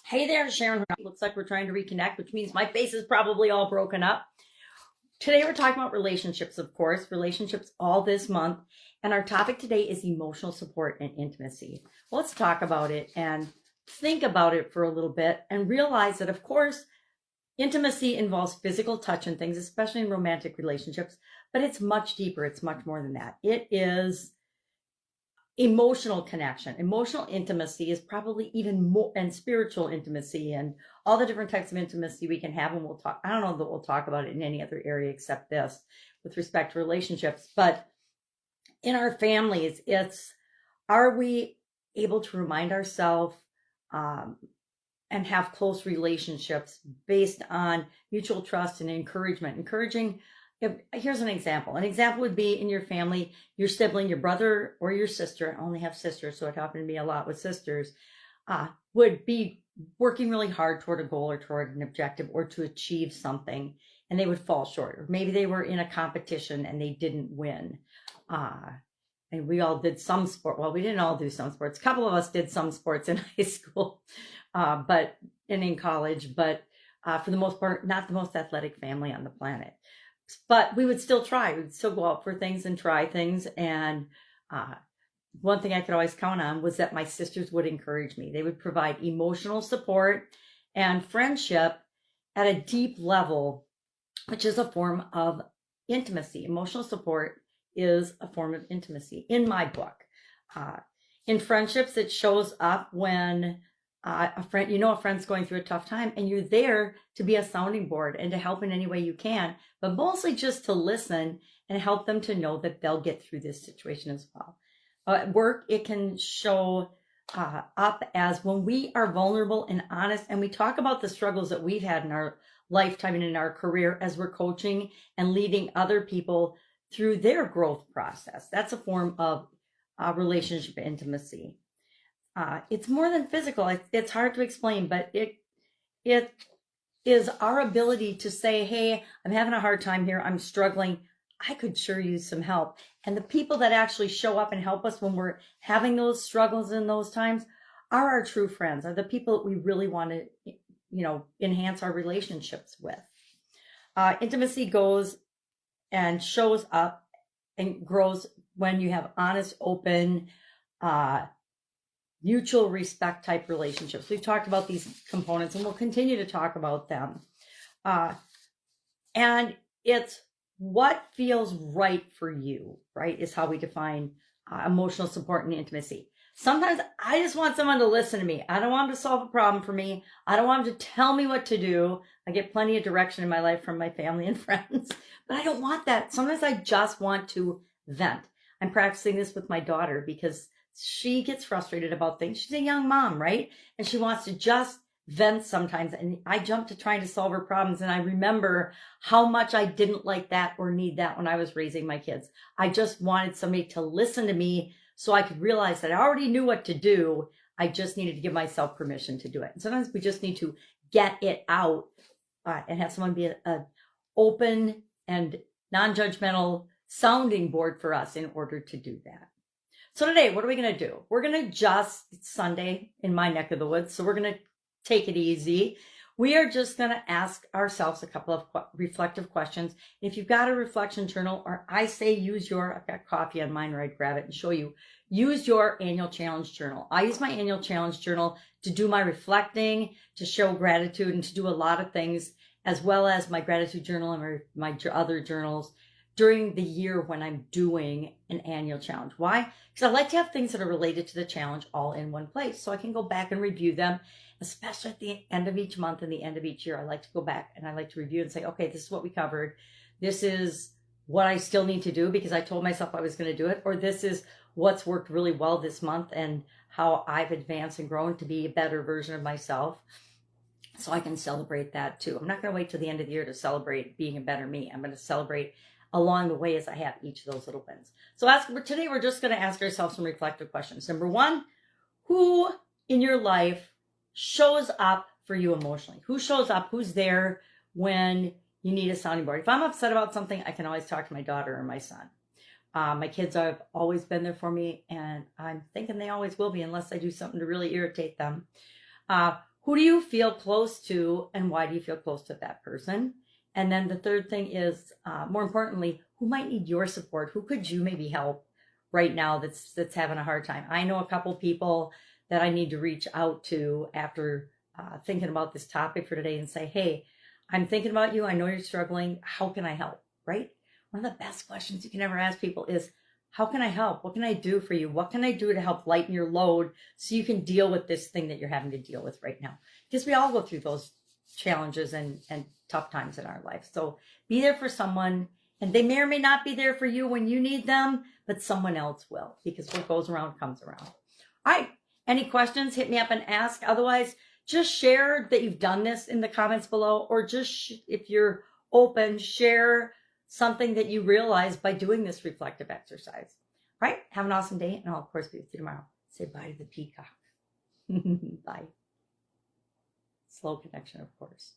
Hey there, Sharon. Looks like we're trying to reconnect, which means my face is probably all broken up. Today we're talking about relationships, of course, relationships all this month. And our topic today is emotional support and intimacy. Let's talk about it and think about it for a little bit and realize that, of course, intimacy involves physical touch and things, especially in romantic relationships, but it's much deeper. It's much more than that. It is emotional connection. Emotional intimacy is probably even more, and spiritual intimacy and all the different types of intimacy we can have. And we'll talk, I don't know that we'll talk about it in any other area except this with respect to relationships. But in our families, are we able to remind ourselves and have close relationships based on mutual trust and encouragement? Here's an example. An example would be in your family, your sibling, your brother or your sister. I only have sisters, so it happened to be a lot with sisters, would be working really hard toward a goal or toward an objective or to achieve something, and they would fall short. Or maybe they were in a competition and they didn't win. And we all did some sport. Well, we didn't all do some sports. A couple of us did some sports in high school, and in college, but for the most part, not the most athletic family on the planet. But we would still try. We'd still go out for things and try things. And one thing I could always count on was that my sisters would encourage me. They would provide emotional support and friendship at a deep level, which is a form of intimacy. Emotional support is a form of intimacy in my book. In friendships, it shows up when a friend's going through a tough time, and you're there to be a sounding board and to help in any way you can, but mostly just to listen and help them to know that they'll get through this situation as well. At work, it can show up as when we are vulnerable and honest, and we talk about the struggles that we've had in our lifetime and in our career as we're coaching and leading other people through their growth process. That's a form of relationship intimacy. It's more than physical. It's hard to explain, but it is our ability to say, hey, I'm having a hard time here. I'm struggling. I could sure use some help. And the people that actually show up and help us when we're having those struggles in those times are our true friends, are the people that we really want to, enhance our relationships with. Intimacy goes and shows up and grows when you have honest, open, mutual respect type relationships. We've talked about these components and we'll continue to talk about them. And it's what feels right for you, right, is how we define emotional support and intimacy. Sometimes I just want someone to listen to me. I don't want them to solve a problem for me. I don't want them to tell me what to do. I get plenty of direction in my life from my family and friends, but I don't want that. Sometimes I just want to vent. I'm practicing this with my daughter because she gets frustrated about things. She's a young mom, right? And she wants to just vent sometimes. And I jump to trying to solve her problems. And I remember how much I didn't like that or need that when I was raising my kids. I just wanted somebody to listen to me so I could realize that I already knew what to do. I just needed to give myself permission to do it. And sometimes we just need to get it out and have someone be an open and non-judgmental sounding board for us in order to do that. So today, what are we going to do? We're going to it's Sunday in my neck of the woods, so we're going to take it easy. We are just going to ask ourselves a couple of reflective questions. If you've got a reflection journal, or I say I've got coffee on mine, or I'd grab it and show you, use your annual challenge journal. I use my annual challenge journal to do my reflecting, to show gratitude, and to do a lot of things, as well as my gratitude journal and my other journals during the year when I'm doing an annual challenge. Why? Because I like to have things that are related to the challenge all in one place so I can go back and review them, especially at the end of each month and the end of each year. I like to go back and I like to review and say, okay, this is what we covered. This is what I still need to do because I told myself I was going to do it, or this is what's worked really well this month and how I've advanced and grown to be a better version of myself. So I can celebrate that too. I'm not going to wait till the end of the year to celebrate being a better me. I'm going to celebrate along the way as I have each of those little wins. So today we're just going to ask ourselves some reflective questions. Number one, who in your life shows up for you emotionally? Who shows up? Who's there when you need a sounding board? If I'm upset about something, I can always talk to my daughter or my son. My kids have always been there for me, and I'm thinking they always will be unless I do something to really irritate them. Who do you feel close to, and why do you feel close to that person? And then the third thing is, more importantly, who might need your support? Who could you maybe help right now that's having a hard time? I know a couple people that I need to reach out to after thinking about this topic for today and say, hey, I'm thinking about you. I know you're struggling. How can I help? Right? One of the best questions you can ever ask people is, how can I help? What can I do for you? What can I do to help lighten your load so you can deal with this thing that you're having to deal with right now? Because we all go through those challenges and tough times in our life. So be there for someone, and they may or may not be there for you when you need them, but someone else will, because what goes around comes around. All right. Any questions? Hit me up and ask. Otherwise, just share that you've done this in the comments below, or just if you're open, share something that you realize by doing this reflective exercise. All right. Have an awesome day, and I'll, of course, be with you tomorrow. Say bye to the peacock. Bye. Slow connection, of course.